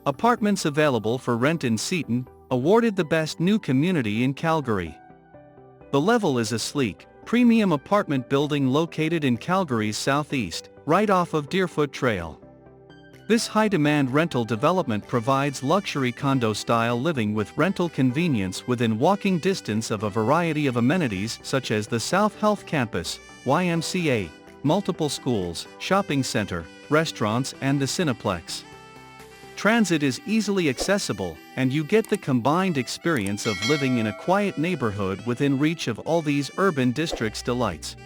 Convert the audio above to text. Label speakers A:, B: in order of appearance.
A: Apartments available for rent in Seton, awarded the best new community in Calgary. The level is a sleek, premium apartment building located in Calgary's southeast, right off of Deerfoot Trail. This high-demand rental development provides luxury condo-style living with rental convenience within walking distance of a variety of amenities such as the South Health Campus, YMCA, multiple schools, shopping center, restaurants and the Cineplex. Transit is easily accessible, and you get the combined experience of living in a quiet neighborhood within reach of all these urban districts' delights.